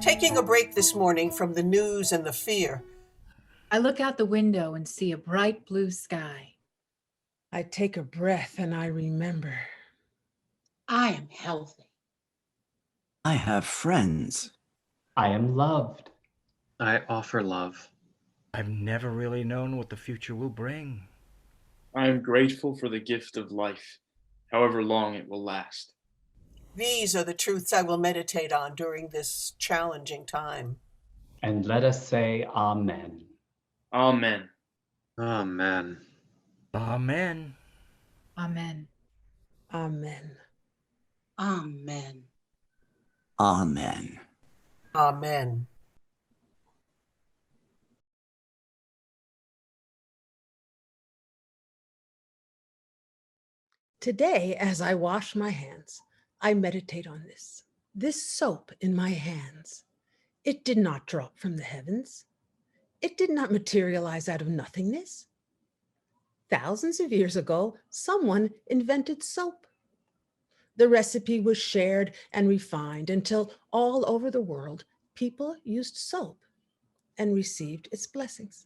Taking a break this morning from the news and the fear. I look out the window and see a bright blue sky. I take a breath and I remember. I am healthy. I have friends. I am loved. I offer love. I've never really known what the future will bring. I am grateful for the gift of life, however long it will last. These are the truths I will meditate on during this challenging time. And let us say Amen. Amen. Amen. Amen. Amen. Amen. Amen. Amen. Amen. Today, as I wash my hands, I meditate on this. This soap in my hands. It did not drop from the heavens. It did not materialize out of nothingness. Thousands of years ago, someone invented soap. The recipe was shared and refined until all over the world, people used soap and received its blessings.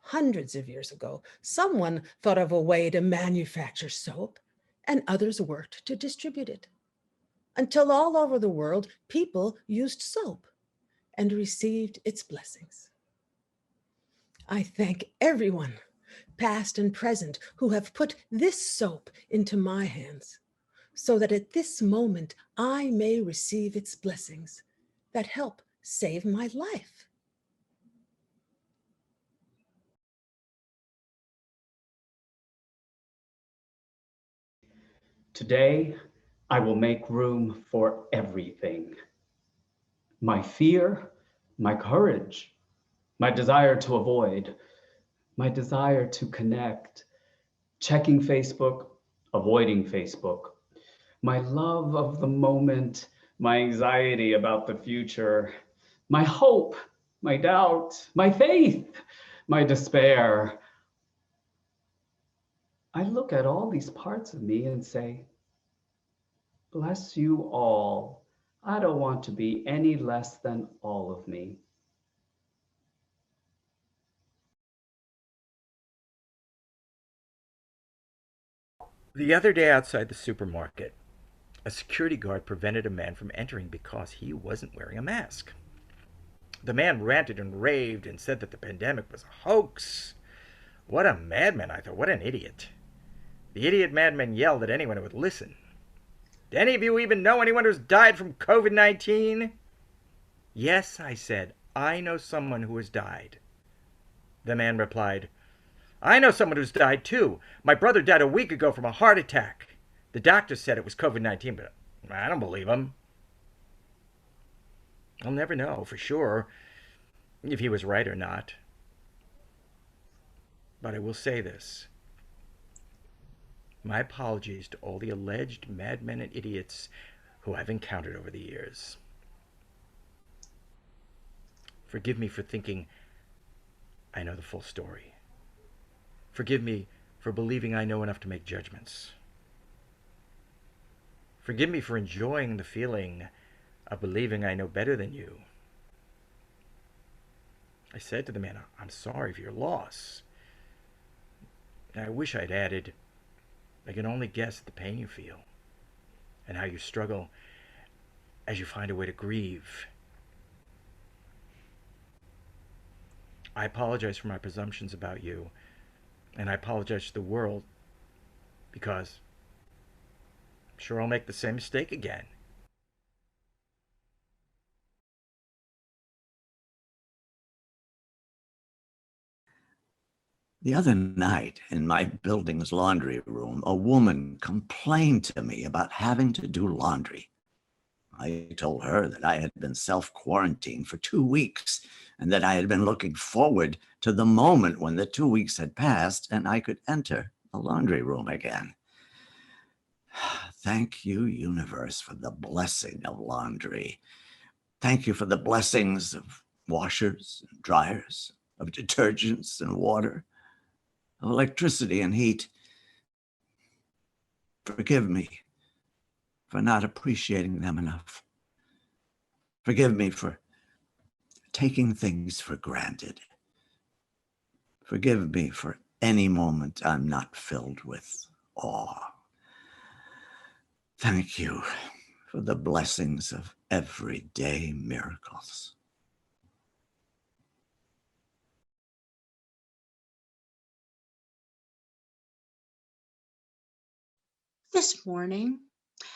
Hundreds of years ago, someone thought of a way to manufacture soap, and others worked to distribute it. Until all over the world, people used soap and received its blessings. I thank everyone, past and present, who have put this soap into my hands, so that at this moment I may receive its blessings that help save my life. Today, I will make room for everything. My fear, my courage, my desire to avoid, my desire to connect, checking Facebook, avoiding Facebook, my love of the moment, my anxiety about the future, my hope, my doubt, my faith, my despair. I look at all these parts of me and say, bless you all. I don't want to be any less than all of me. The other day outside the supermarket, a security guard prevented a man from entering because he wasn't wearing a mask. The man ranted and raved and said that the pandemic was a hoax. What a madman, I thought. What an idiot. The idiot madman yelled at anyone who would listen. Do any of you even know anyone who's died from COVID-19? Yes, I said, I know someone who has died. The man replied, I know someone who's died too. My brother died a week ago from a heart attack. The doctor said it was COVID-19, but I don't believe him. I'll never know for sure if he was right or not. But I will say this. My apologies to all the alleged madmen and idiots who I've encountered over the years. Forgive me for thinking I know the full story. Forgive me for believing I know enough to make judgments. Forgive me for enjoying the feeling of believing I know better than you. I said to the man, I'm sorry for your loss. And I wish I'd added, I can only guess at the pain you feel and how you struggle as you find a way to grieve. I apologize for my presumptions about you, and I apologize to the world because I'm sure I'll make the same mistake again. The other night in my building's laundry room, a woman complained to me about having to do laundry. I told her that I had been self-quarantined for 2 weeks and that I had been looking forward to the moment when the 2 weeks had passed and I could enter the laundry room again. Thank you, universe, for the blessing of laundry. Thank you for the blessings of washers and dryers, of detergents and water, of electricity and heat. Forgive me for not appreciating them enough. Forgive me for taking things for granted. Forgive me for any moment I'm not filled with awe. Thank you for the blessings of everyday miracles. This morning,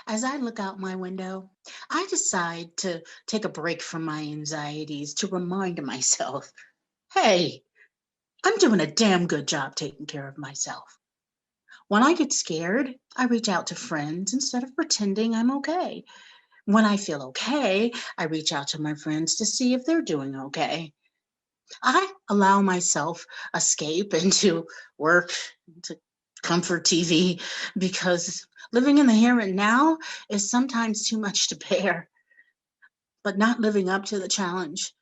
as I look out my window, I decide to take a break from my anxieties to remind myself, hey, I'm doing a damn good job taking care of myself. When I get scared, I reach out to friends instead of pretending I'm okay. When I feel okay, I reach out to my friends to see if they're doing okay. I allow myself escape into work, into comfort TV, because living in the here and now is sometimes too much to bear. But not living up to the challenge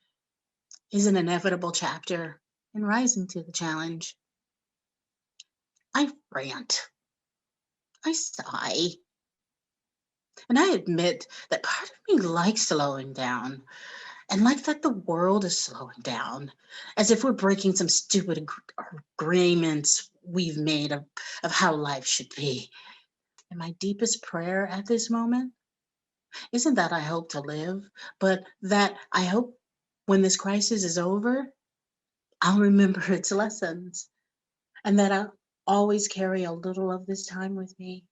is an inevitable chapter in rising to the challenge. I rant, I sigh, and I admit that part of me likes slowing down and like that the world is slowing down, as if we're breaking some stupid agreements we've made of how life should be. And my deepest prayer at this moment isn't that I hope to live, but that I hope when this crisis is over, I'll remember its lessons and that I'll always carry a little of this time with me.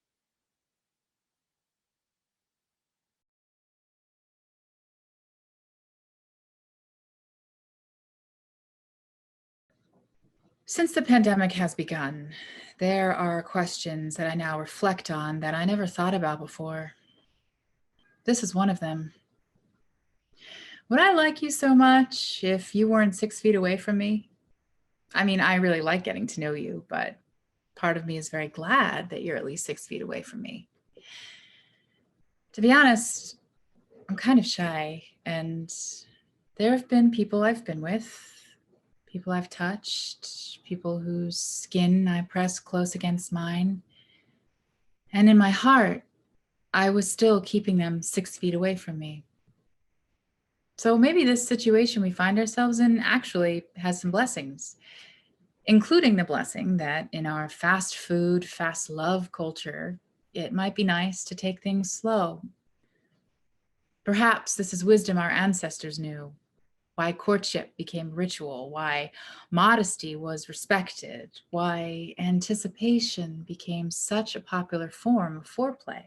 Since the pandemic has begun, there are questions that I now reflect on that I never thought about before. This is one of them. Would I like you so much if you weren't 6 feet away from me? I mean, I really like getting to know you, but part of me is very glad that you're at least 6 feet away from me. To be honest, I'm kind of shy, and there have been people I've been with, people I've touched, people whose skin I press close against mine. And in my heart, I was still keeping them 6 feet away from me. So maybe this situation we find ourselves in actually has some blessings, including the blessing that in our fast food, fast love culture, it might be nice to take things slow. Perhaps this is wisdom our ancestors knew, why courtship became ritual, why modesty was respected, why anticipation became such a popular form of foreplay.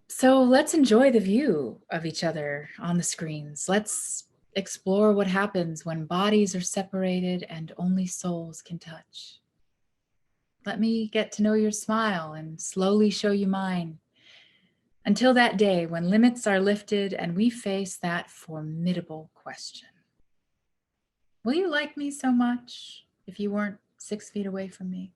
So let's enjoy the view of each other on the screens. Let's explore what happens when bodies are separated and only souls can touch. Let me get to know your smile and slowly show you mine. Until that day when limits are lifted and we face that formidable question. Will you like me so much if you weren't 6 feet away from me?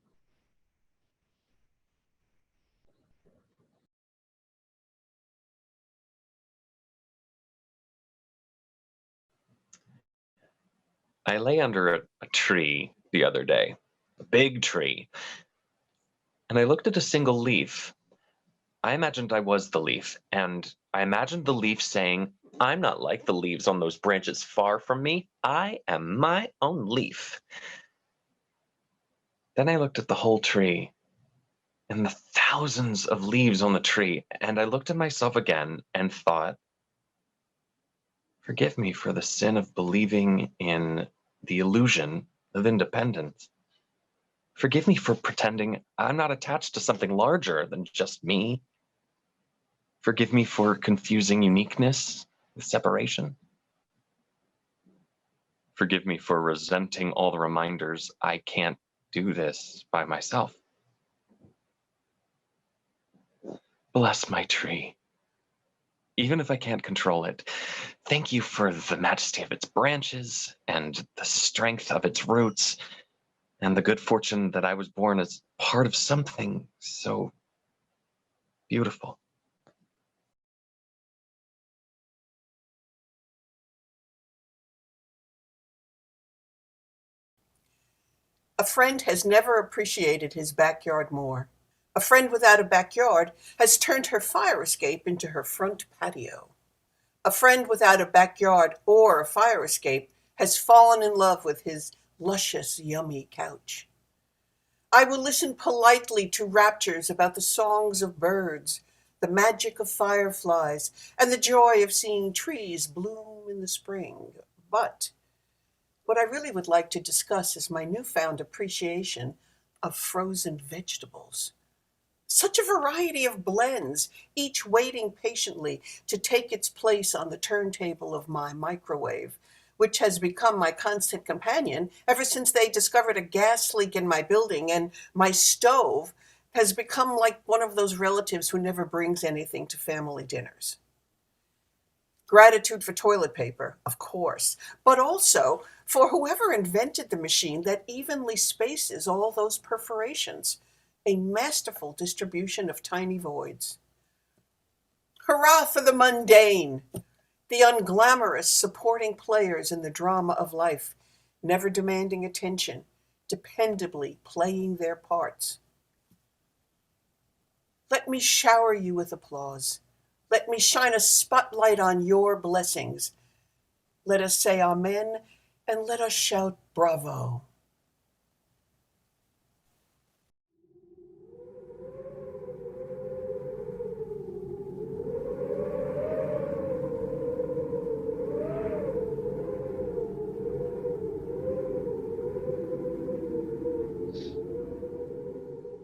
I lay under a tree the other day, a big tree, and I looked at a single leaf. I imagined I was the leaf, and I imagined the leaf saying, I'm not like the leaves on those branches far from me. I am my own leaf. Then I looked at the whole tree and the thousands of leaves on the tree, and I looked at myself again and thought, forgive me for the sin of believing in the illusion of independence. Forgive me for pretending I'm not attached to something larger than just me. Forgive me for confusing uniqueness with separation. Forgive me for resenting all the reminders I can't do this by myself. Bless my tree. Even if I can't control it, thank you for the majesty of its branches and the strength of its roots and the good fortune that I was born as part of something so beautiful. A friend has never appreciated his backyard more. A friend without a backyard has turned her fire escape into her front patio. A friend without a backyard or a fire escape has fallen in love with his luscious, yummy couch. I will listen politely to raptures about the songs of birds, the magic of fireflies, and the joy of seeing trees bloom in the spring. But what I really would like to discuss is my newfound appreciation of frozen vegetables. Such a variety of blends, each waiting patiently to take its place on the turntable of my microwave, which has become my constant companion ever since they discovered a gas leak in my building, and my stove has become like one of those relatives who never brings anything to family dinners. Gratitude for toilet paper, of course, but also for whoever invented the machine that evenly spaces all those perforations, a masterful distribution of tiny voids. Hurrah for the mundane, the unglamorous supporting players in the drama of life, never demanding attention, dependably playing their parts. Let me shower you with applause. Let me shine a spotlight on your blessings. Let us say amen, and let us shout bravo.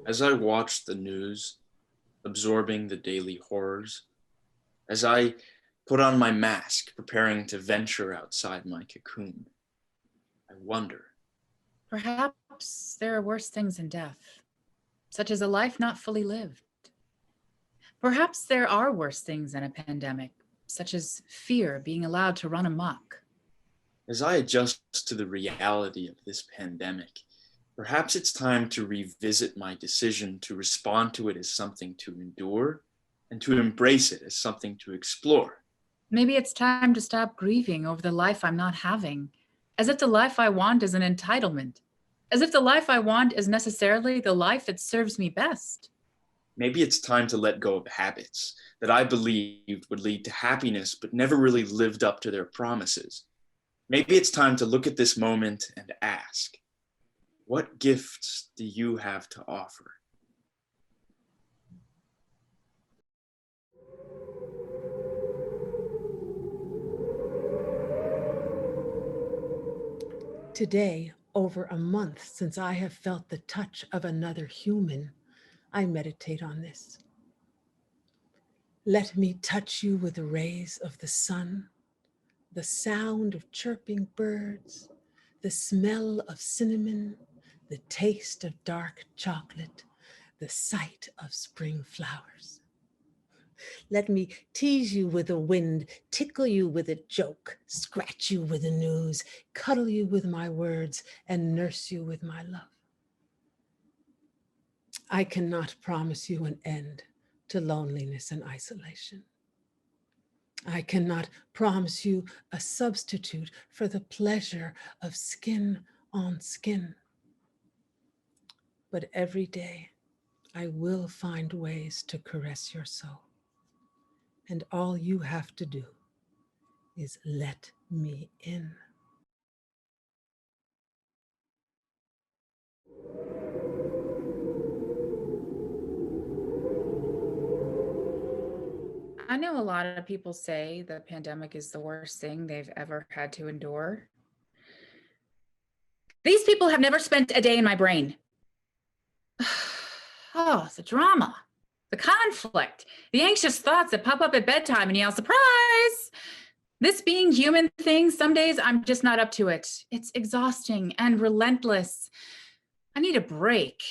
As I watched the news, absorbing the daily horrors, as I put on my mask, preparing to venture outside my cocoon, I wonder. Perhaps there are worse things than death, such as a life not fully lived. Perhaps there are worse things than a pandemic, such as fear being allowed to run amok. As I adjust to the reality of this pandemic, perhaps it's time to revisit my decision to respond to it as something to endure and to embrace it as something to explore. Maybe it's time to stop grieving over the life I'm not having, as if the life I want is an entitlement, as if the life I want is necessarily the life that serves me best. Maybe it's time to let go of habits that I believed would lead to happiness but never really lived up to their promises. Maybe it's time to look at this moment and ask, what gifts do you have to offer? Today, over a month since I have felt the touch of another human, I meditate on this. Let me touch you with the rays of the sun, the sound of chirping birds, the smell of cinnamon, the taste of dark chocolate, the sight of spring flowers. Let me tease you with the wind, tickle you with a joke, scratch you with the news, cuddle you with my words, and nurse you with my love. I cannot promise you an end to loneliness and isolation. I cannot promise you a substitute for the pleasure of skin on skin. But every day, I will find ways to caress your soul. And all you have to do is let me in. I know a lot of people say the pandemic is the worst thing they've ever had to endure. These people have never spent a day in my brain. Oh, the drama, the conflict, the anxious thoughts that pop up at bedtime and yell, surprise! This being human thing, some days I'm just not up to it. It's exhausting and relentless. I need a break.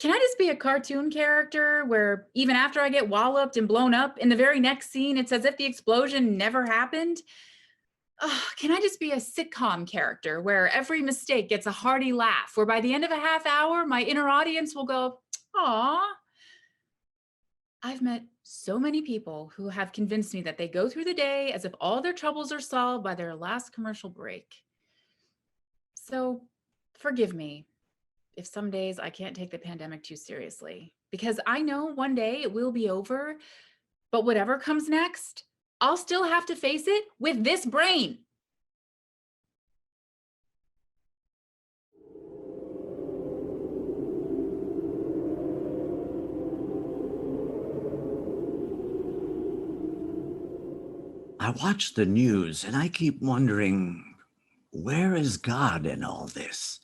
Can I just be a cartoon character where even after I get walloped and blown up, in the very next scene, it's as if the explosion never happened? Oh, can I just be a sitcom character where every mistake gets a hearty laugh, where by the end of a half hour, my inner audience will go, aw. I've met so many people who have convinced me that they go through the day as if all their troubles are solved by their last commercial break. So forgive me if some days I can't take the pandemic too seriously, because I know one day it will be over, but whatever comes next, I'll still have to face it with this brain. I watch the news and I keep wondering, where is God in all this?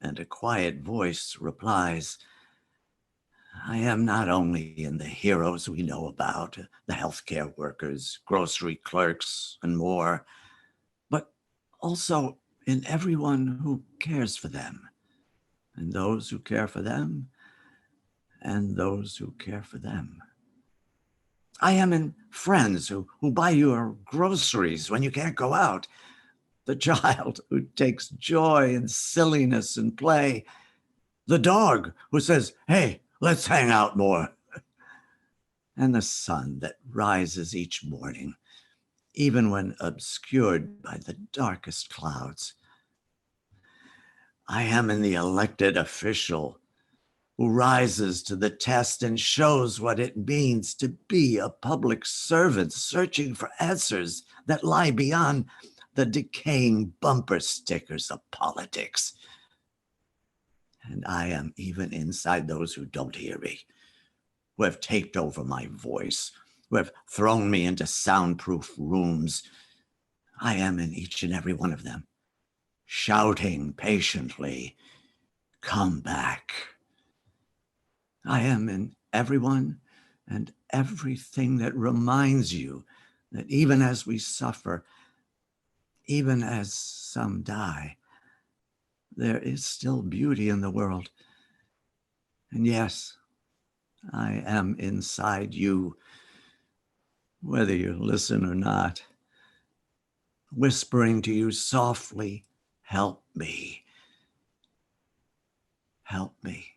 And a quiet voice replies, I am not only in the heroes we know about, the healthcare workers, grocery clerks, and more, but also in everyone who cares for them, and those who care for them, and those who care for them. I am in friends who buy your groceries when you can't go out, the child who takes joy in silliness and play, the dog who says, hey, let's hang out more, and the sun that rises each morning, even when obscured by the darkest clouds. I am in the elected official who rises to the test and shows what it means to be a public servant searching for answers that lie beyond the decaying bumper stickers of politics. And I am even inside those who don't hear me, who have taped over my voice, who have thrown me into soundproof rooms. I am in each and every one of them, shouting patiently, come back. I am in everyone and everything that reminds you that even as we suffer, even as some die, there is still beauty in the world. And yes, I am inside you, whether you listen or not, whispering to you softly, help me, help me.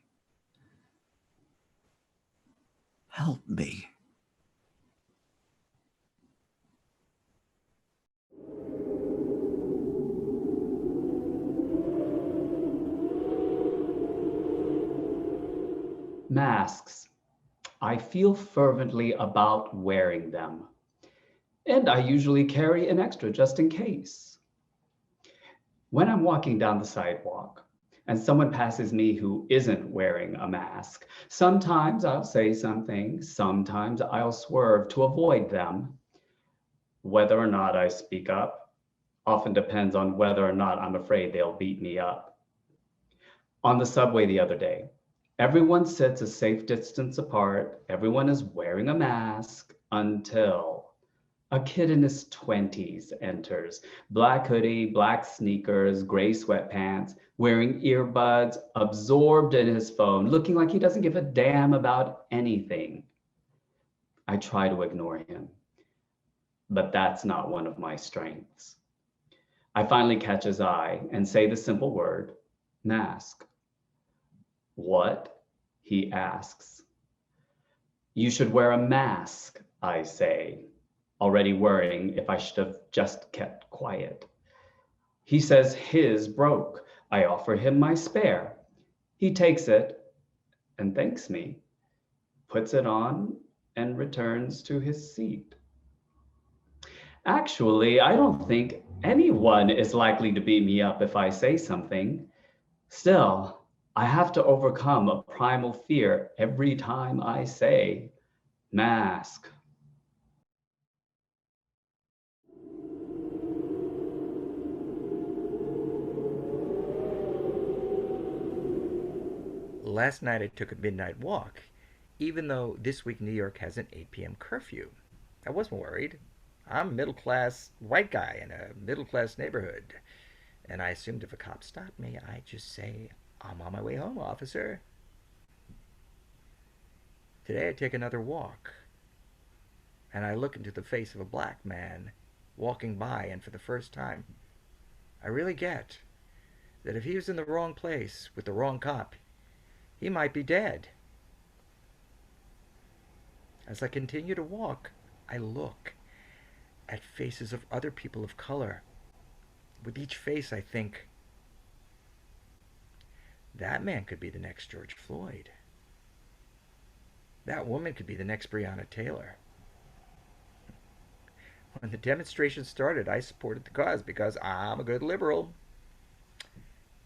Help me. Masks. I feel fervently about wearing them. And I usually carry an extra just in case. When I'm walking down the sidewalk and someone passes me who isn't wearing a mask, sometimes I'll say something, sometimes I'll swerve to avoid them. Whether or not I speak up often depends on whether or not I'm afraid they'll beat me up. On the subway the other day, everyone sits a safe distance apart. Everyone is wearing a mask until a kid in his 20s enters. Black hoodie, black sneakers, gray sweatpants, wearing earbuds, absorbed in his phone, looking like he doesn't give a damn about anything. I try to ignore him, but that's not one of my strengths. I finally catch his eye and say the simple word, mask. What? He asks. You should wear a mask, I say, already worrying if I should have just kept quiet. He says his broke. I offer him my spare. He takes it and thanks me, puts it on and returns to his seat. Actually, I don't think anyone is likely to beat me up if I say something. Still, I have to overcome a primal fear every time I say mask. Last night I took a midnight walk, even though this week New York has an 8 p.m. curfew. I wasn't worried. I'm a middle-class white guy in a middle-class neighborhood. And I assumed if a cop stopped me, I'd just say, I'm on my way home, officer. Today I take another walk, and I look into the face of a black man walking by, and for the first time, I really get that if he was in the wrong place with the wrong cop, he might be dead. As I continue to walk, I look at faces of other people of color. With each face, I think, that man could be the next George Floyd. That woman could be the next Breonna Taylor. When the demonstration started, I supported the cause because I'm a good liberal.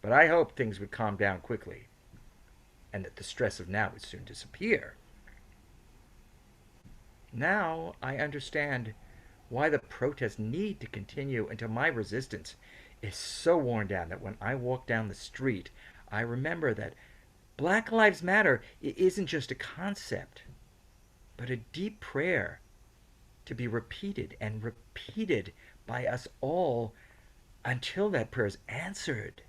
But I hoped things would calm down quickly and that the stress of now would soon disappear. Now I understand why the protests need to continue until my resistance is so worn down that when I walk down the street, I remember that Black Lives Matter isn't just a concept, but a deep prayer to be repeated and repeated by us all until that prayer is answered.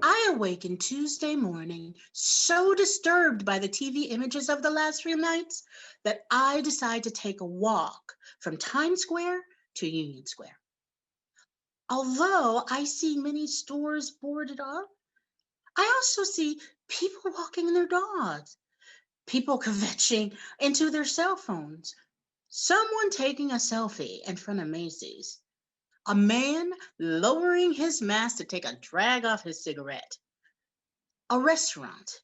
I awakened Tuesday morning so disturbed by the TV images of the last few nights that I decided to take a walk from Times Square to Union Square. Although I see many stores boarded up, I also see people walking their dogs, people kvetching into their cell phones, someone taking a selfie in front of Macy's, a man lowering his mask to take a drag off his cigarette, a restaurant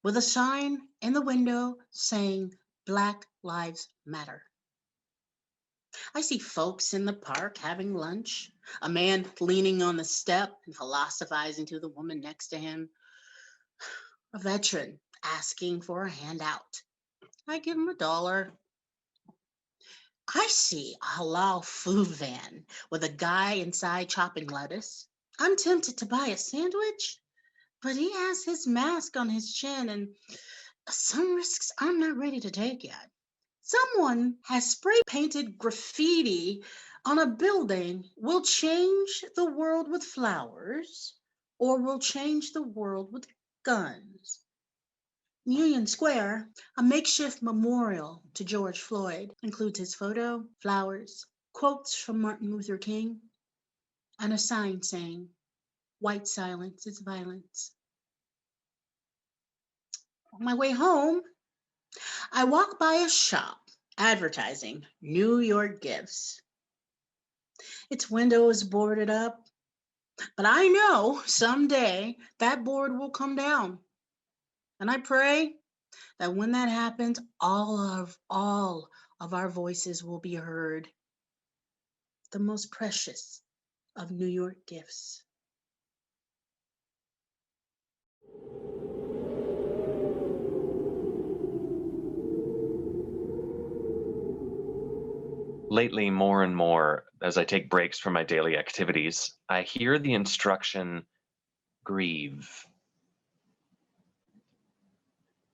with a sign in the window saying Black Lives Matter. I see folks in the park having lunch, a man leaning on the step and philosophizing to the woman next to him, a veteran asking for a handout. I give him $1. I see a halal food van with a guy inside chopping lettuce. I'm tempted to buy a sandwich, but he has his mask on his chin and some risks I'm not ready to take yet. Someone has spray painted graffiti on a building. Will change the world with flowers or will change the world with guns. Union Square, a makeshift memorial to George Floyd, includes his photo, flowers, quotes from Martin Luther King, and a sign saying, "White silence is violence." On my way home, I walk by a shop advertising New York gifts. Its window is boarded up, but I know someday that board will come down. And I pray that when that happens, all of our voices will be heard. The most precious of New York gifts. Lately, more and more, as I take breaks from my daily activities, I hear the instruction, grieve.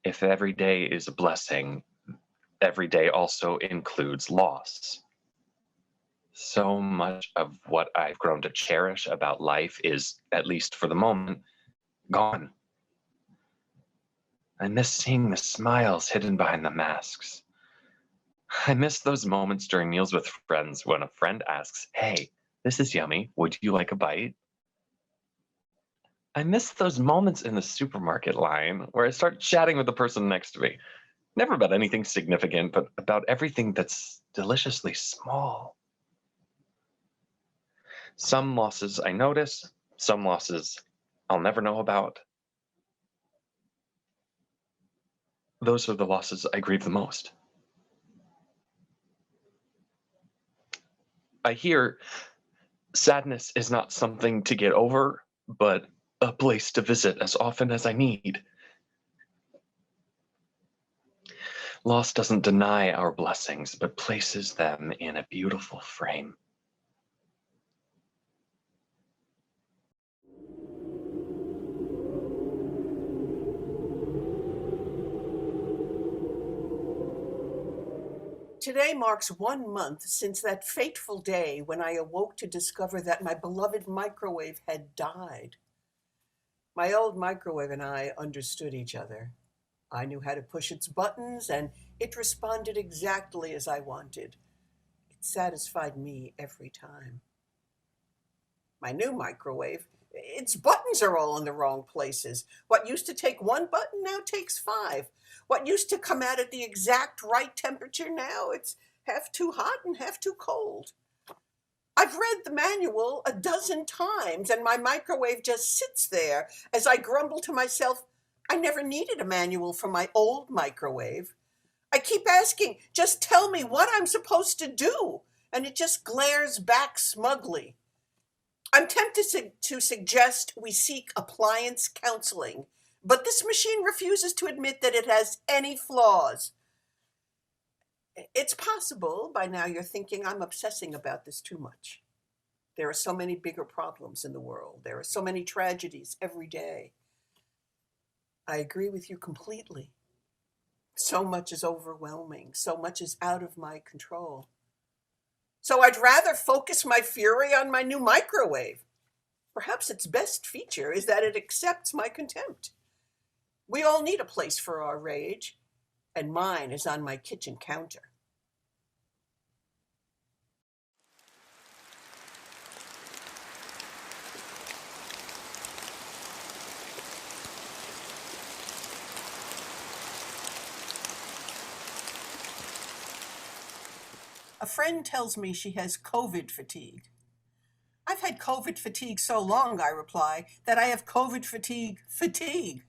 If every day is a blessing, every day also includes loss. So much of what I've grown to cherish about life is, at least for the moment, gone. I miss seeing the smiles hidden behind the masks. I miss those moments during meals with friends when a friend asks, "Hey, this is yummy. Would you like a bite?" I miss those moments in the supermarket line where I start chatting with the person next to me. Never about anything significant, but about everything that's deliciously small. Some losses I notice, some losses I'll never know about. Those are the losses I grieve the most. I hear sadness is not something to get over, but a place to visit as often as I need. Loss doesn't deny our blessings, but places them in a beautiful frame. Today marks 1 month since that fateful day when I awoke to discover that my beloved microwave had died. My old microwave and I understood each other. I knew how to push its buttons, and it responded exactly as I wanted. It satisfied me every time. My new microwave, its buttons are all in the wrong places. What used to take one button now takes 5. What used to come out at the exact right temperature now, it's half too hot and half too cold. I've read the manual a dozen times, and my microwave just sits there as I grumble to myself, I never needed a manual for my old microwave. I keep asking, just tell me what I'm supposed to do, and it just glares back smugly. I'm tempted to suggest we seek appliance counseling, but this machine refuses to admit that it has any flaws. It's possible by now you're thinking I'm obsessing about this too much. There are so many bigger problems in the world. There are so many tragedies every day. I agree with you completely. So much is overwhelming. So much is out of my control. So I'd rather focus my fury on my new microwave. Perhaps its best feature is that it accepts my contempt. We all need a place for our rage, and mine is on my kitchen counter. A friend tells me she has COVID fatigue. I've had COVID fatigue so long, I reply, that I have COVID fatigue.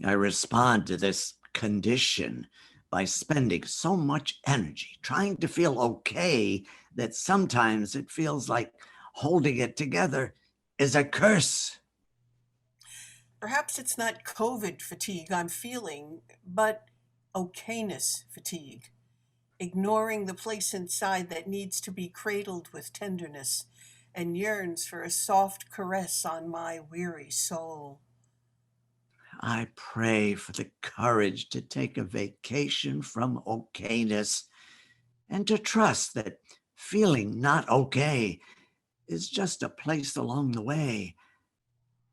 I respond to this condition by spending so much energy trying to feel okay that sometimes it feels like holding it together is a curse. Perhaps it's not COVID fatigue I'm feeling, but okayness fatigue. Ignoring the place inside that needs to be cradled with tenderness and yearns for a soft caress on my weary soul. I pray for the courage to take a vacation from okayness and to trust that feeling not okay is just a place along the way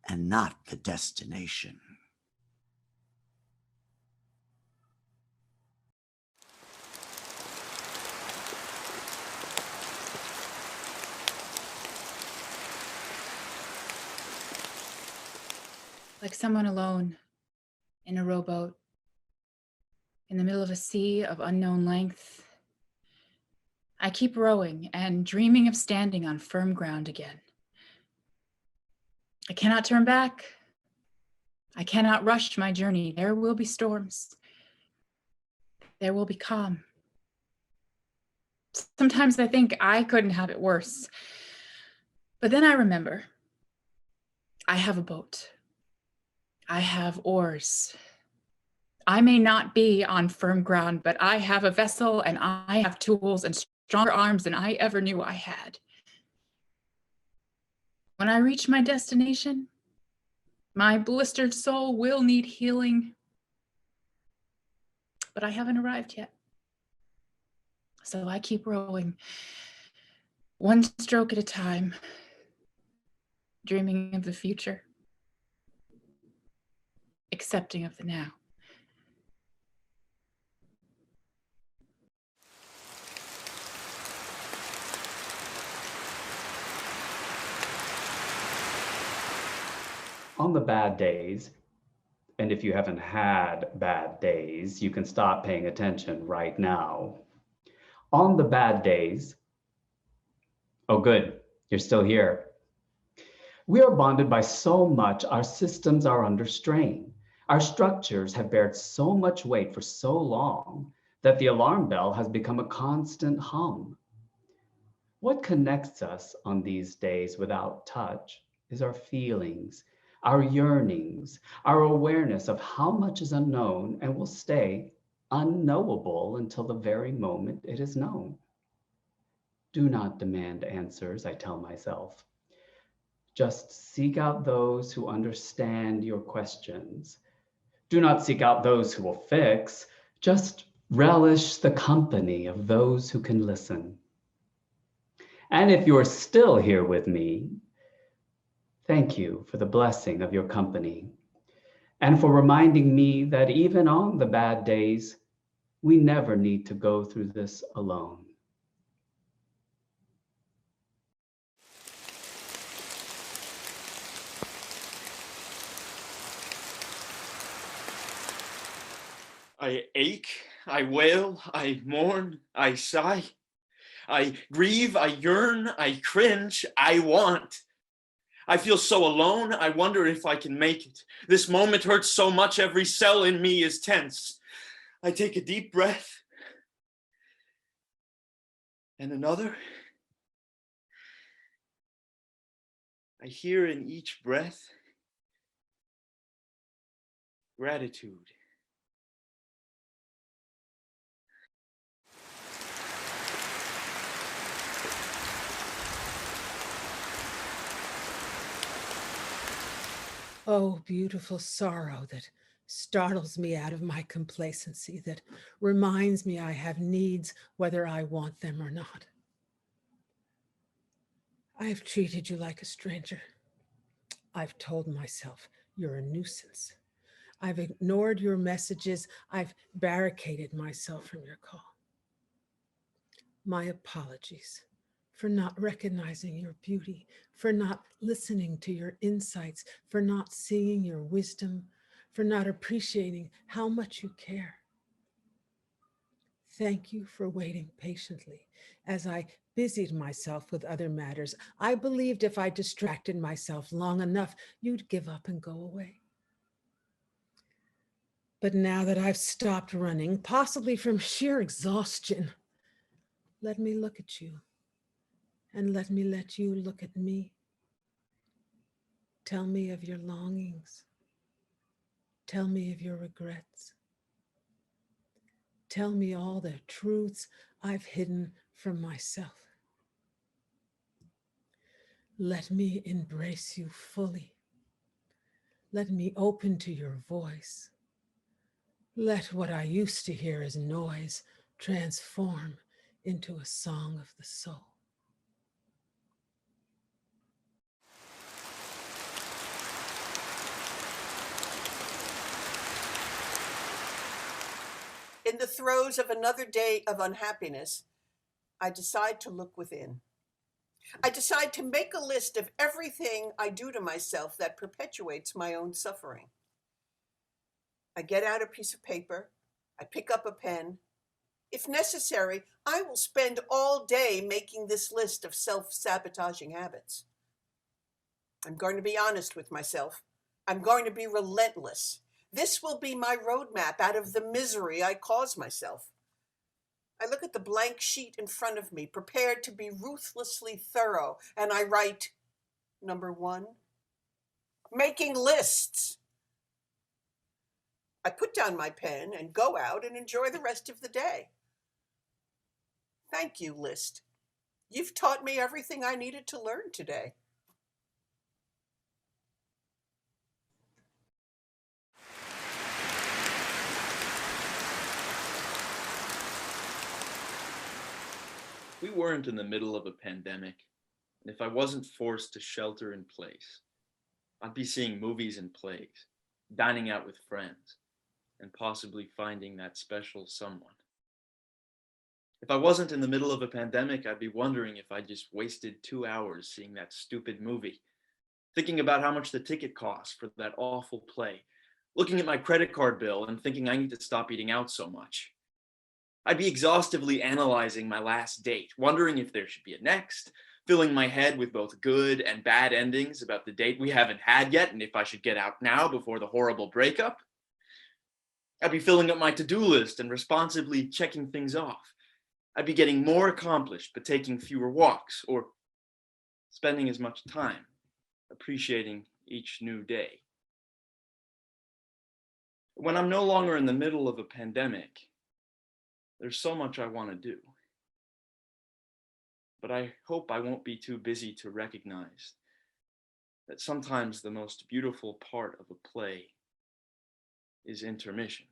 and not the destination. Like someone alone in a rowboat in the middle of a sea of unknown length, I keep rowing and dreaming of standing on firm ground again. I cannot turn back. I cannot rush my journey. There will be storms. There will be calm. Sometimes I think I couldn't have it worse. But then I remember, I have a boat. I have oars. I may not be on firm ground, but I have a vessel and I have tools and stronger arms than I ever knew I had. When I reach my destination, my blistered soul will need healing, but I haven't arrived yet. So I keep rowing, one stroke at a time, dreaming of the future, accepting of the now. On the bad days, and if you haven't had bad days, you can stop paying attention right now. On the bad days, oh good, you're still here. We are bonded by so much, our systems are under strain. Our structures have bared so much weight for so long that the alarm bell has become a constant hum. What connects us on these days without touch is our feelings, our yearnings, our awareness of how much is unknown and will stay unknowable until the very moment it is known. Do not demand answers, I tell myself. Just seek out those who understand your questions. Do not seek out those who will fix. Just relish the company of those who can listen. And if you're still here with me, thank you for the blessing of your company and for reminding me that even on the bad days, we never need to go through this alone. I ache, I wail, I mourn, I sigh. I grieve, I yearn, I cringe, I want. I feel so alone, I wonder if I can make it. This moment hurts so much, every cell in me is tense. I take a deep breath, and another. I hear in each breath gratitude. Oh, beautiful sorrow that startles me out of my complacency, that reminds me I have needs whether I want them or not. I've treated you like a stranger. I've told myself you're a nuisance. I've ignored your messages. I've barricaded myself from your call. My apologies for not recognizing your beauty, for not listening to your insights, for not seeing your wisdom, for not appreciating how much you care. Thank you for waiting patiently as I busied myself with other matters. I believed if I distracted myself long enough, you'd give up and go away. But now that I've stopped running, possibly from sheer exhaustion, let me look at you and let me let you look at me. Tell me of your longings. Tell me of your regrets. Tell me all the truths I've hidden from myself. Let me embrace you fully. Let me open to your voice. Let what I used to hear as noise transform into a song of the soul. In the throes of another day of unhappiness, I decide to look within. I decide to make a list of everything I do to myself that perpetuates my own suffering. I get out a piece of paper. I pick up a pen. If necessary, I will spend all day making this list of self-sabotaging habits. I'm going to be honest with myself. I'm going to be relentless. This will be my roadmap out of the misery I cause myself. I look at the blank sheet in front of me, prepared to be ruthlessly thorough, and I write, number 1, making lists. I put down my pen and go out and enjoy the rest of the day. Thank you, list. You've taught me everything I needed to learn today. We weren't in the middle of a pandemic, and if I wasn't forced to shelter in place, I'd be seeing movies and plays, dining out with friends, and possibly finding that special someone. If I wasn't in the middle of a pandemic, I'd be wondering if I just wasted 2 hours seeing that stupid movie, thinking about how much the ticket cost for that awful play, looking at my credit card bill and thinking I need to stop eating out so much. I'd be exhaustively analyzing my last date, wondering if there should be a next, filling my head with both good and bad endings about the date we haven't had yet and if I should get out now before the horrible breakup. I'd be filling up my to-do list and responsibly checking things off. I'd be getting more accomplished but taking fewer walks or spending as much time appreciating each new day. When I'm no longer in the middle of a pandemic, there's so much I want to do. But I hope I won't be too busy to recognize that sometimes the most beautiful part of a play is intermission.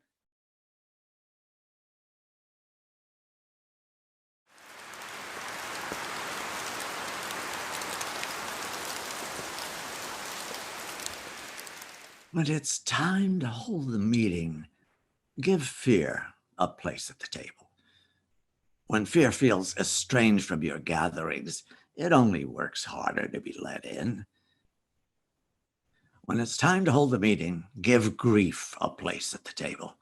When it's time to hold the meeting, give fear a place at the table. When fear feels estranged from your gatherings, it only works harder to be let in. When it's time to hold the meeting, give grief a place at the table.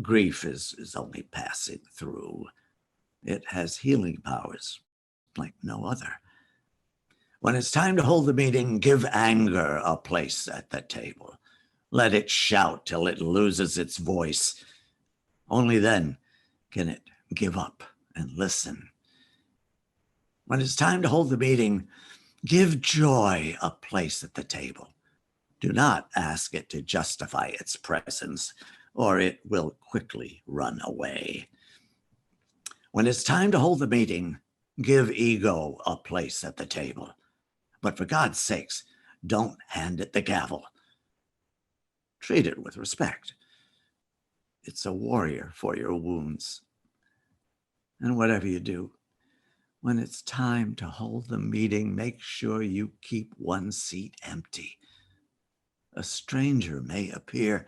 Grief is only passing through. It has healing powers like no other. When it's time to hold the meeting, give anger a place at the table. Let it shout till it loses its voice. Only then can it give up and listen. When it's time to hold the meeting, give joy a place at the table. Do not ask it to justify its presence, or it will quickly run away. When it's time to hold the meeting, give ego a place at the table. But for God's sakes, don't hand it the gavel. Treat it with respect. It's a warrior for your wounds. And whatever you do, when it's time to hold the meeting, make sure you keep one seat empty. A stranger may appear,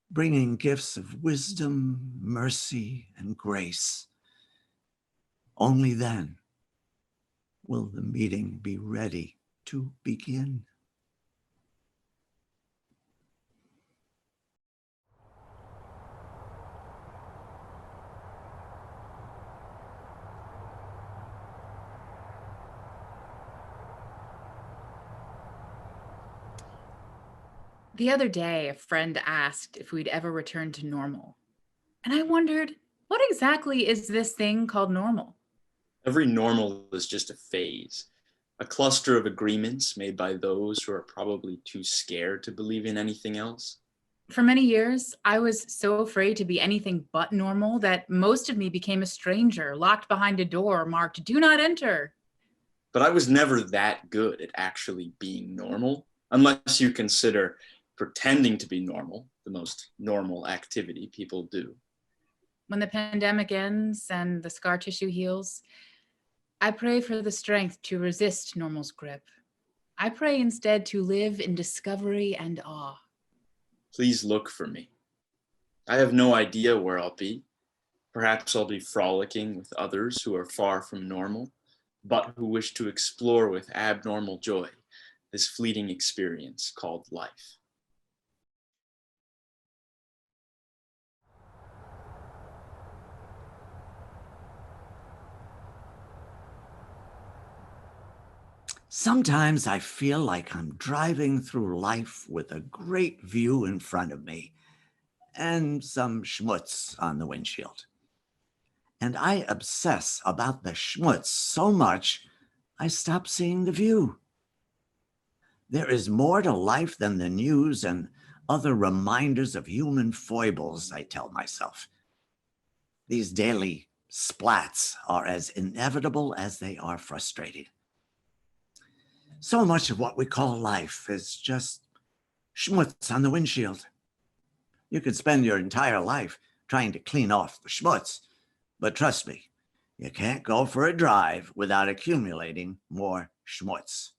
bringing gifts of wisdom, mercy, and grace. Only then will the meeting be ready to begin. The other day, a friend asked if we'd ever return to normal. And I wondered, what exactly is this thing called normal? Every normal is just a phase, a cluster of agreements made by those who are probably too scared to believe in anything else. For many years, I was so afraid to be anything but normal that most of me became a stranger, locked behind a door marked, "Do not enter." But I was never that good at actually being normal, unless you consider pretending to be normal the most normal activity people do. When the pandemic ends and the scar tissue heals, I pray for the strength to resist normal's grip. I pray instead to live in discovery and awe. Please look for me. I have no idea where I'll be. Perhaps I'll be frolicking with others who are far from normal, but who wish to explore with abnormal joy this fleeting experience called life. Sometimes I feel like I'm driving through life with a great view in front of me and some schmutz on the windshield. And I obsess about the schmutz so much, I stop seeing the view. There is more to life than the news and other reminders of human foibles, I tell myself. These daily splats are as inevitable as they are frustrating. So much of what we call life is just schmutz on the windshield. You could spend your entire life trying to clean off the schmutz, but trust me, you can't go for a drive without accumulating more schmutz.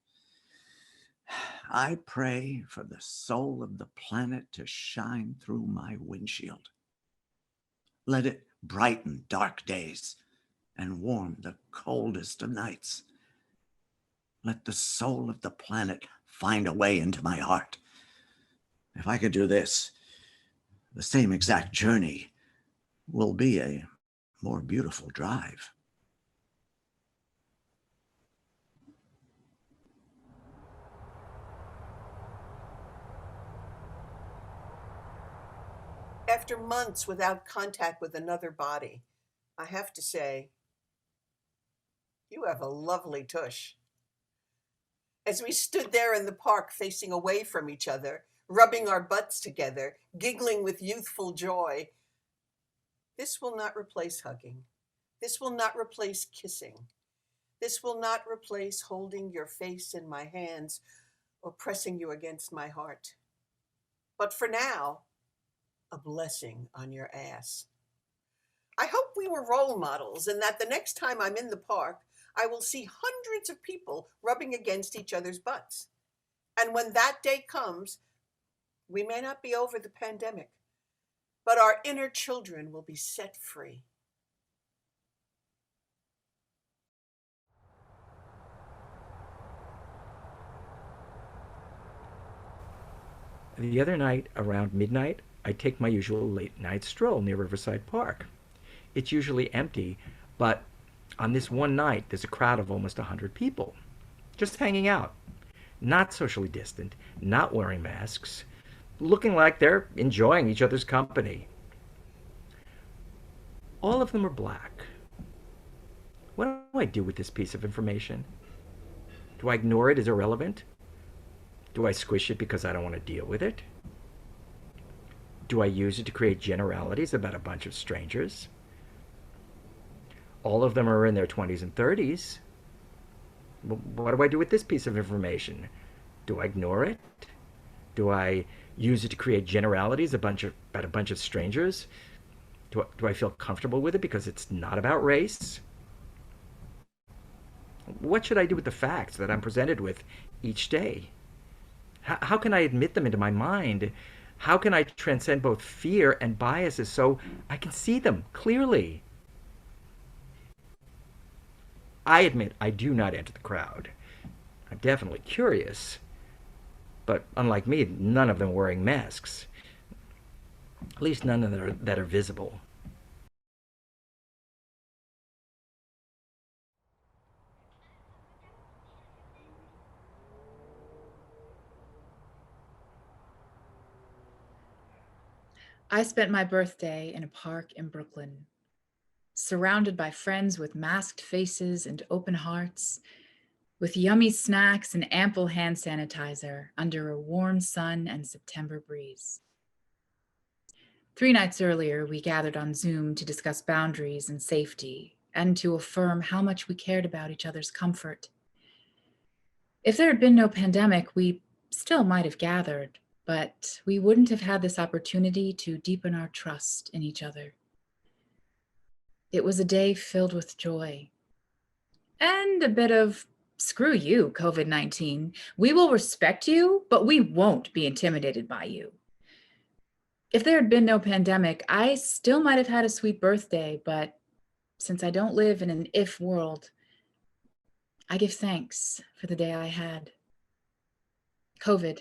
I pray for the soul of the planet to shine through my windshield. Let it brighten dark days and warm the coldest of nights. Let the soul of the planet find a way into my heart. If I could do this, the same exact journey will be a more beautiful drive. After months without contact with another body, I have to say, you have a lovely tush. As we stood there in the park facing away from each other, rubbing our butts together, giggling with youthful joy, this will not replace hugging. This will not replace kissing. This will not replace holding your face in my hands or pressing you against my heart. But for now, a blessing on your ass. I hope we were role models and that the next time I'm in the park, I will see hundreds of people rubbing against each other's butts. And when that day comes, we may not be over the pandemic, but our inner children will be set free. The other night, around midnight, I take my usual late night stroll near Riverside Park. It's usually empty, But on this one night, there's a crowd of almost 100 people just hanging out, not socially distant, not wearing masks, looking like they're enjoying each other's company. All of them are black. What do I do with this piece of information? Do I ignore it as irrelevant? Do I squish it because I don't want to deal with it? Do I use it to create generalities about a bunch of strangers? All of them are in their 20s and 30s. What do I do with this piece of information? Do I ignore it? Do I use it to create generalities about a bunch of strangers? Do I feel comfortable with it because it's not about race? What should I do with the facts that I'm presented with each day? How can I admit them into my mind? How can I transcend both fear and biases so I can see them clearly? I admit I do not enter the crowd. I'm definitely curious. But unlike me, none of them are wearing masks. At least none of them that are visible. I spent my birthday in a park in Brooklyn, surrounded by friends with masked faces and open hearts, with yummy snacks and ample hand sanitizer under a warm sun and September breeze. 3 nights earlier, we gathered on Zoom to discuss boundaries and safety and to affirm how much we cared about each other's comfort. If there had been no pandemic, we still might have gathered, but we wouldn't have had this opportunity to deepen our trust in each other. It was a day filled with joy and a bit of screw you, COVID-19. We will respect you, but we won't be intimidated by you. If there had been no pandemic, I still might have had a sweet birthday, but since I don't live in an if world, I give thanks for the day I had. COVID.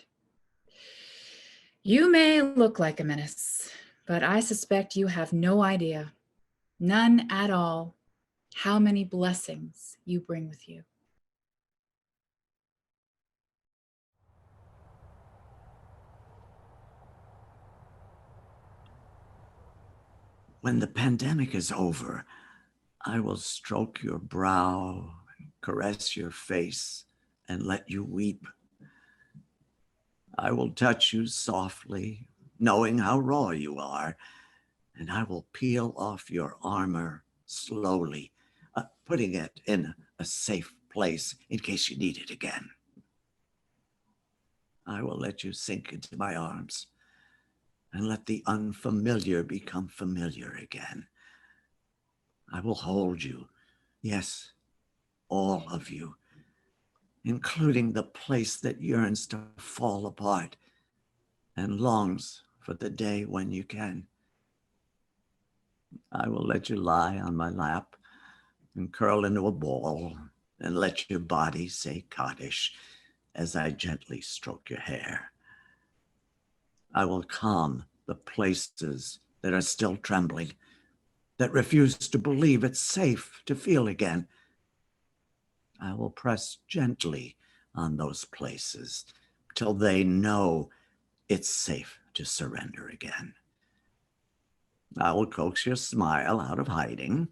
You may look like a menace, but I suspect you have no idea, none at all, how many blessings you bring with you. When the pandemic is over, I will stroke your brow, caress your face, and let you weep. I will touch you softly, knowing how raw you are, and I will peel off your armor slowly, putting it in a safe place in case you need it again. I will let you sink into my arms and let the unfamiliar become familiar again. I will hold you, yes, all of you, including the place that yearns to fall apart and longs for the day when you can. I will let you lie on my lap and curl into a ball and let your body say Kaddish as I gently stroke your hair. I will calm the places that are still trembling, that refuse to believe it's safe to feel again. I will press gently on those places till they know it's safe to surrender again. I will coax your smile out of hiding,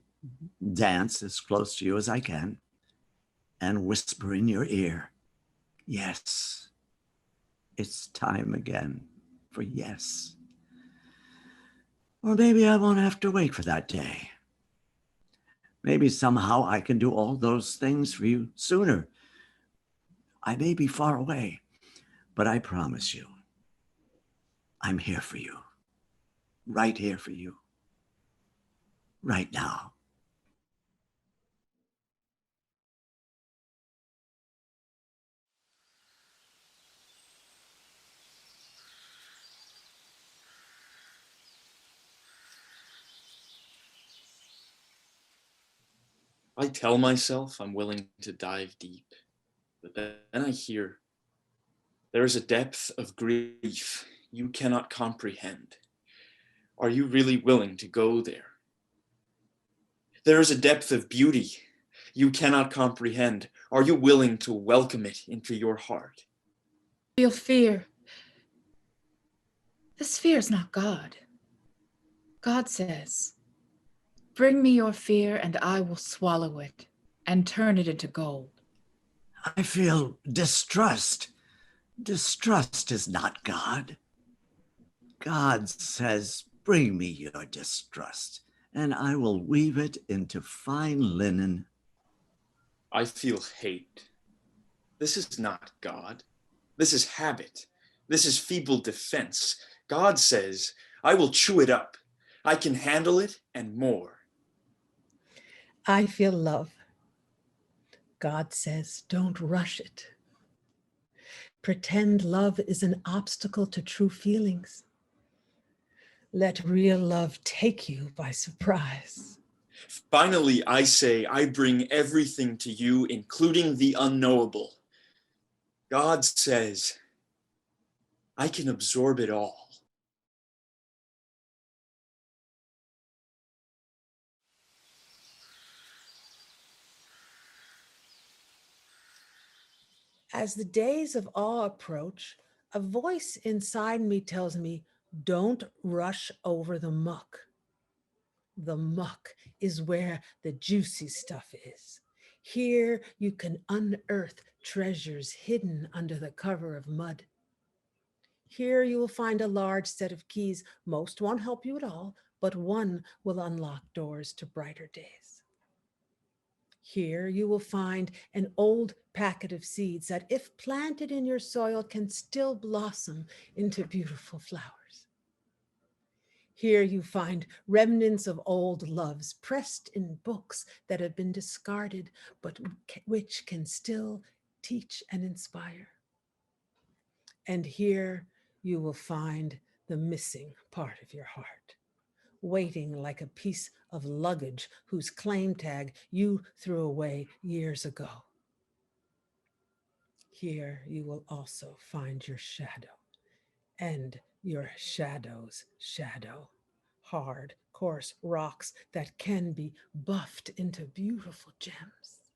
dance as close to you as I can, and whisper in your ear, yes, it's time again for yes. Or maybe I won't have to wait for that day. Maybe somehow I can do all those things for you sooner. I may be far away, but I promise you, I'm here for you, right here for you, right now. I tell myself I'm willing to dive deep, but then I hear, there is a depth of grief you cannot comprehend. Are you really willing to go there? There is a depth of beauty you cannot comprehend. Are you willing to welcome it into your heart? Feel fear. This fear is not God. God says, "Bring me your fear and I will swallow it and turn it into gold." I feel distrust. Distrust is not God. God says, bring me your distrust, and I will weave it into fine linen. I feel hate. This is not God. This is habit. This is feeble defense. God says, I will chew it up. I can handle it and more. I feel love. God says, don't rush it. Pretend love is an obstacle to true feelings. Let real love take you by surprise. Finally, I say, I bring everything to you, including the unknowable. God says, I can absorb it all. As the days of awe approach, a voice inside me tells me, don't rush over the muck. The muck is where the juicy stuff is. Here you can unearth treasures hidden under the cover of mud. Here you will find a large set of keys. Most won't help you at all, but one will unlock doors to brighter days. Here you will find an old packet of seeds that, if planted in your soil, can still blossom into beautiful flowers. Here you find remnants of old loves pressed in books that have been discarded, but which can still teach and inspire. And here you will find the missing part of your heart, waiting like a piece of luggage whose claim tag you threw away years ago. Here you will also find your shadow and your shadow's shadow. Hard, coarse rocks that can be buffed into beautiful gems.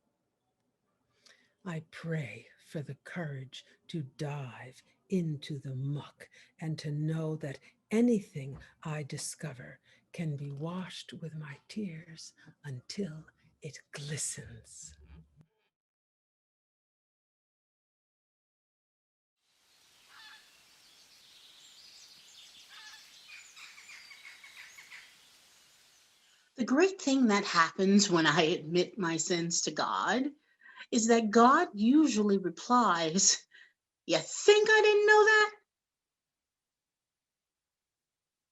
I pray for the courage to dive into the muck and to know that anything I discover can be washed with my tears until it glistens. The great thing that happens when I admit my sins to God is that God usually replies, "You think I didn't know that?"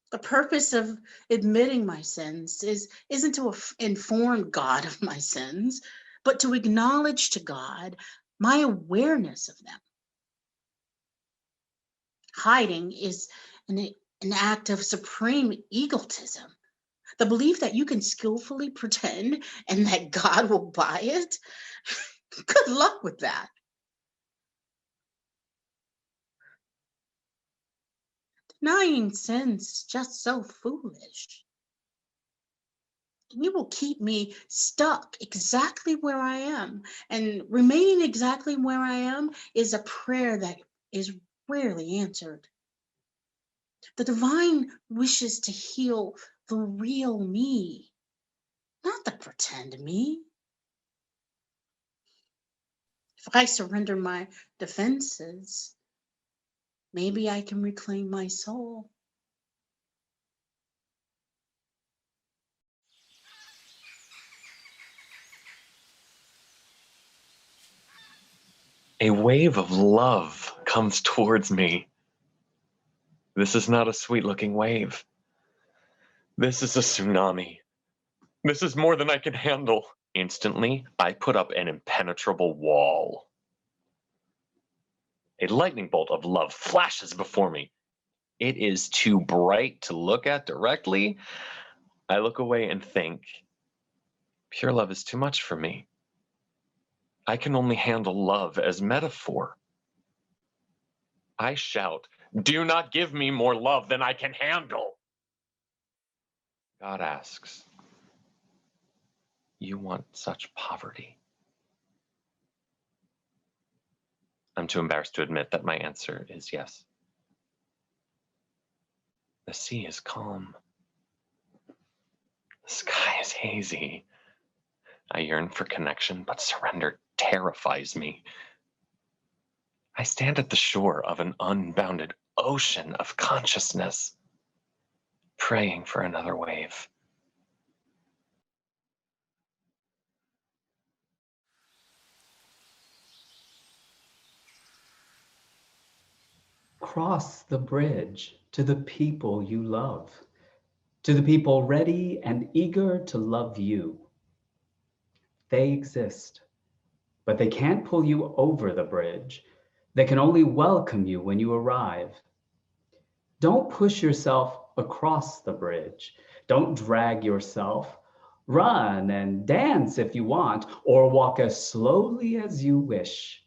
The purpose of admitting my sins isn't to inform God of my sins, but to acknowledge to God my awareness of them. Hiding is an act of supreme egotism. The belief that you can skillfully pretend and that God will buy it. Good luck with that. Denying sin's just so foolish. You will keep me stuck exactly where I am. And remaining exactly where I am is a prayer that is rarely answered. The divine wishes to heal the real me, not the pretend me. If I surrender my defenses, maybe I can reclaim my soul. A wave of love comes towards me. This is not a sweet-looking wave. This is a tsunami. This is more than I can handle. Instantly, I put up an impenetrable wall. A lightning bolt of love flashes before me. It is too bright to look at directly. I look away and think, pure love is too much for me. I can only handle love as metaphor. I shout, do not give me more love than I can handle. God asks, you want such poverty? I'm too embarrassed to admit that my answer is yes. The sea is calm. The sky is hazy. I yearn for connection, but surrender terrifies me. I stand at the shore of an unbounded ocean of consciousness, praying for another wave. Cross the bridge to the people you love, to the people ready and eager to love you. They exist, but they can't pull you over the bridge. They can only welcome you when you arrive. Don't push yourself across the bridge. Don't drag yourself. Run and dance if you want, or walk as slowly as you wish.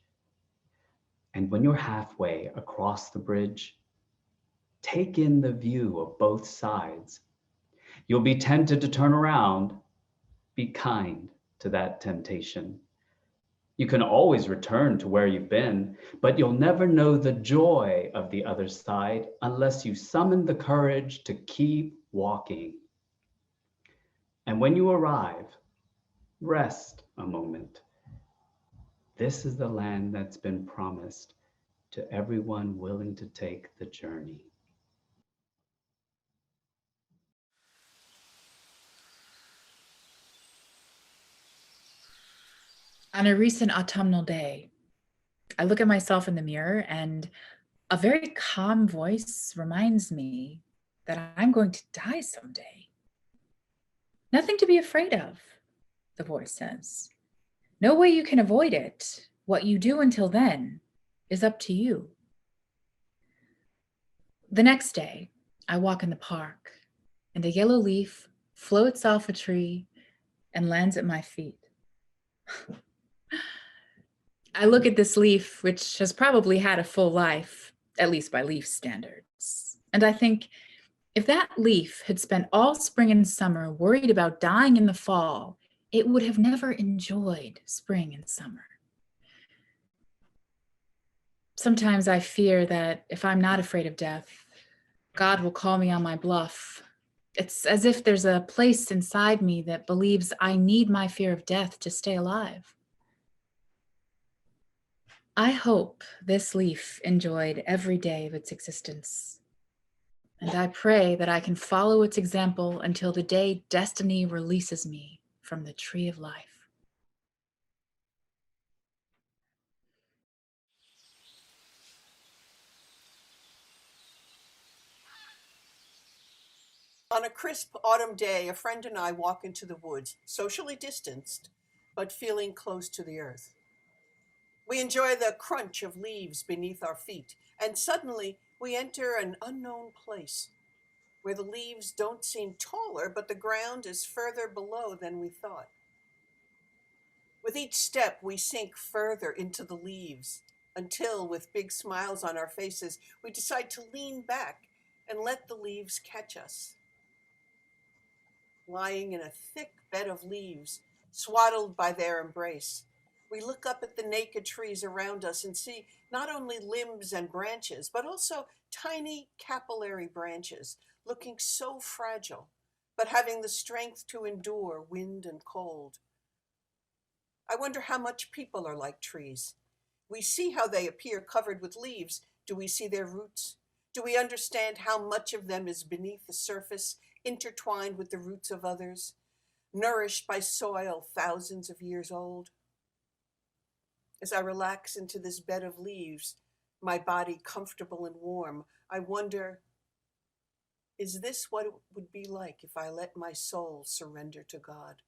And when you're halfway across the bridge, take in the view of both sides. You'll be tempted to turn around. Be kind to that temptation. You can always return to where you've been, but you'll never know the joy of the other side unless you summon the courage to keep walking. And when you arrive, rest a moment. This is the land that's been promised to everyone willing to take the journey. On a recent autumnal day, I look at myself in the mirror and a very calm voice reminds me that I'm going to die someday. Nothing to be afraid of, the voice says. No way you can avoid it. What you do until then is up to you. The next day, I walk in the park and a yellow leaf floats off a tree and lands at my feet. I look at this leaf, which has probably had a full life, at least by leaf standards. And I think, if that leaf had spent all spring and summer worried about dying in the fall, it would have never enjoyed spring and summer. Sometimes I fear that if I'm not afraid of death, God will call me on my bluff. It's as if there's a place inside me that believes I need my fear of death to stay alive. I hope this leaf enjoyed every day of its existence. And I pray that I can follow its example until the day destiny releases me from the tree of life. On a crisp autumn day, a friend and I walk into the woods, socially distanced, but feeling close to the earth. We enjoy the crunch of leaves beneath our feet, and suddenly we enter an unknown place where the leaves don't seem taller, but the ground is further below than we thought. With each step, we sink further into the leaves until, with big smiles on our faces, we decide to lean back and let the leaves catch us. Lying in a thick bed of leaves, swaddled by their embrace, we look up at the naked trees around us and see not only limbs and branches, but also tiny capillary branches, looking so fragile, but having the strength to endure wind and cold. I wonder how much people are like trees. We see how they appear covered with leaves. Do we see their roots? Do we understand how much of them is beneath the surface, intertwined with the roots of others, nourished by soil thousands of years old? As I relax into this bed of leaves, my body comfortable and warm, I wonder, is this what it would be like if I let my soul surrender to God?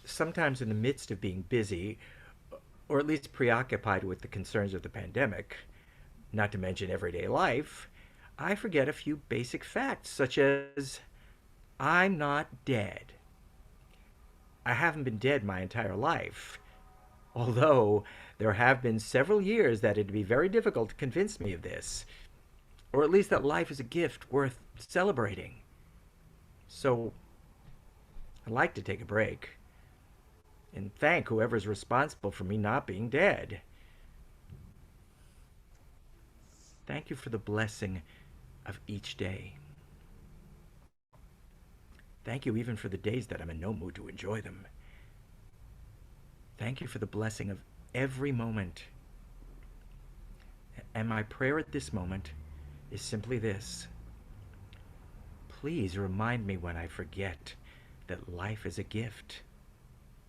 Sometimes in the midst of being busy, or at least preoccupied with the concerns of the pandemic, not to mention everyday life, I forget a few basic facts, such as I'm not dead. I haven't been dead my entire life. Although there have been several years that it'd be very difficult to convince me of this, or at least that life is a gift worth celebrating. So I'd like to take a break and thank whoever's responsible for me not being dead. Thank you for the blessing of each day. Thank you even for the days that I'm in no mood to enjoy them. Thank you for the blessing of every moment. And my prayer at this moment is simply this. Please remind me when I forget that life is a gift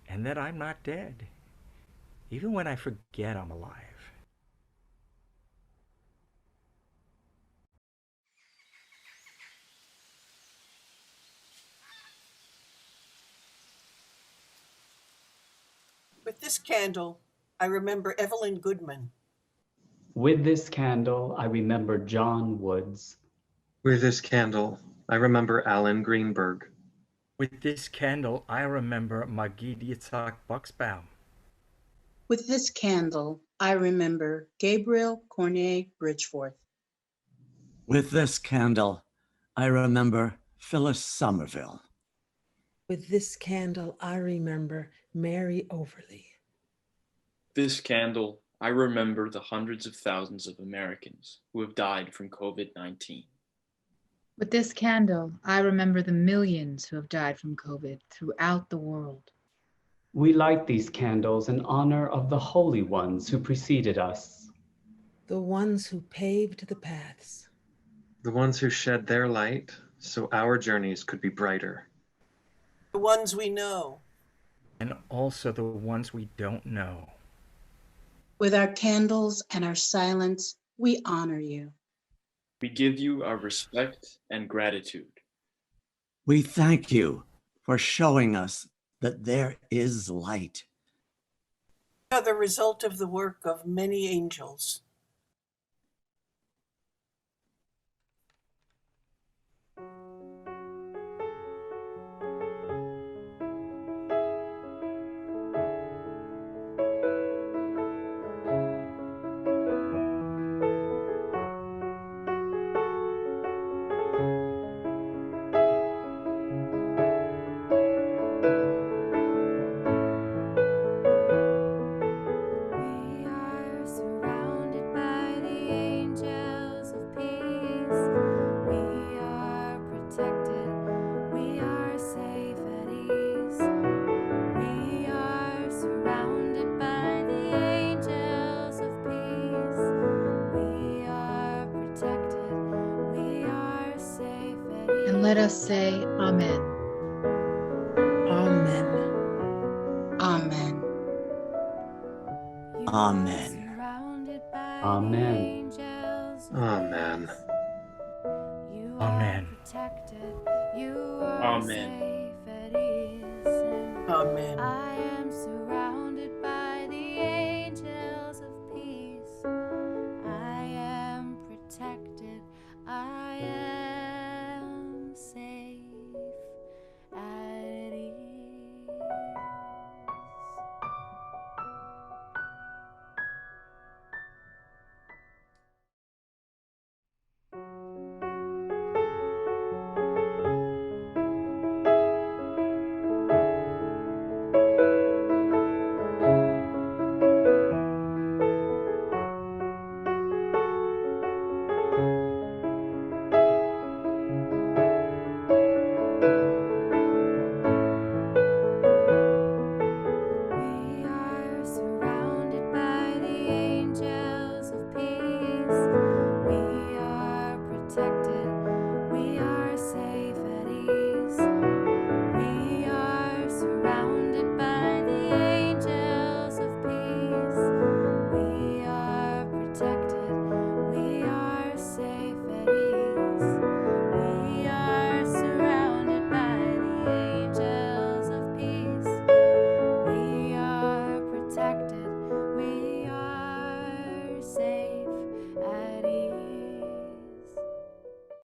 and that I'm not dead, even when I forget I'm alive. With this candle, I remember Evelyn Goodman. With this candle, I remember John Woods. With this candle, I remember Alan Greenberg. With this candle, I remember Magid Yitzhak Buxbaum. With this candle, I remember Gabriel Cornet Bridgeforth. With this candle, I remember Phyllis Somerville. With this candle, I remember Mary Overly. This candle, I remember the hundreds of thousands of Americans who have died from COVID-19. With this candle, I remember the millions who have died from COVID throughout the world. We light these candles in honor of the holy ones who preceded us. The ones who paved the paths. The ones who shed their light so our journeys could be brighter. The ones we know. And also the ones we don't know. With our candles and our silence, we honor you. We give you our respect and gratitude. We thank you for showing us that there is light. Are the result of the work of many angels. And let us say Amen. Amen. Amen. Amen. Amen. Amen. Amen. Amen. Amen. I am so